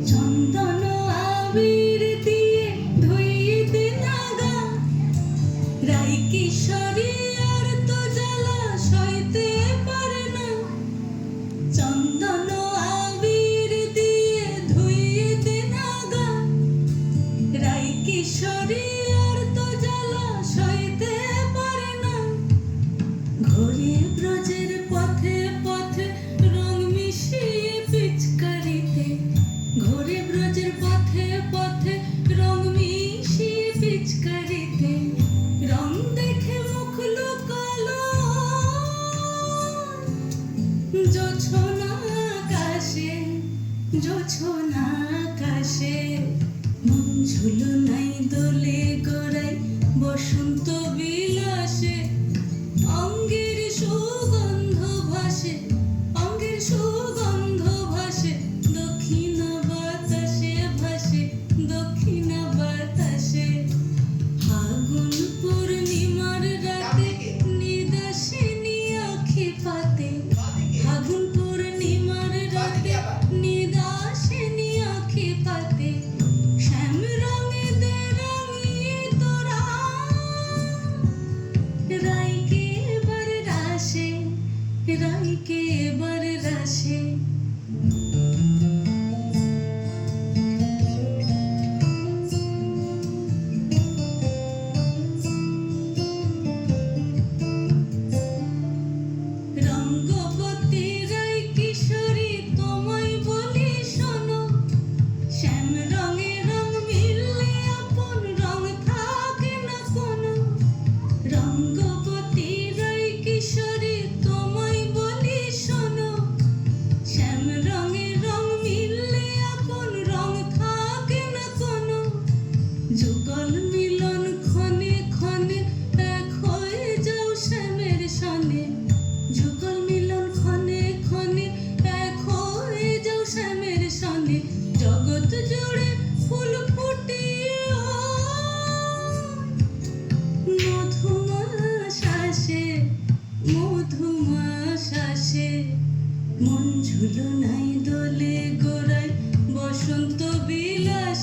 চন্দন আবির দিয়ে ধুইয়ে দে নাগা, রাই কিশোরী আর তো জ্বালা সইতে পারে না। চন্দন আবির দিয়ে ধুইয়ে দে নাগা, রাই কিশোরী আর তো জ্বালা সইতে পারে না। ঘোরে ব্রজের পথে পথে রং মিশিয়ে পিচকারিতে, ঘোরে ব্রজের পথে পথে রং মিশিয়ে পিচকারিতে, রং দেখে মুখ লুকালো জোছনা আকাশে, জোছনা আকাশে। মন ঝুলো নাই দোলে গোড়ায় বসন্ত বিলাসে, অঙ্গের সুগন্ধ ভাসে, অঙ্গের সুগন্ধ ভাসে, দক্ষিণ বাতাসে ভাসে, দক্ষিণ বাতাসে। ফাগুন পূর্ণিমার রাতে নিদাসিনী আঁখি পাতে, ফাগুন পূর্ণিমার রাতে নিদাসিনী আঁখি পাতে। শ্যাম রঙে দে রাঙিয়ে তোরা রাইকে এবার রাশে, রাইকে এবার রাশে। রঙ্গবতী রাই কিশোরী তোমায় বলি শোনো, শ্যাম রঙে রং মিললে আপন রং থাকে না কোনো। রঙ্গবতী রাই কিশোরী তোমায় বলি শোনো, শ্যাম রঙে রং মিললে আপন রং থাকে না কোনো। যুগল মিলন ক্ষণে ক্ষণে এক হয়ে যাও শ্যামের সনে, যুগল মিলন ক্ষণে ক্ষণে এক হয়ে যাও শ্যামের সনে। জগৎ জুড়ে ফুল ফুটিয়ে মধুমাশাসে, মধুমাশাসে। মন ঝুলো নাই দোলে গোড়ায় বসন্ত বিলাসে।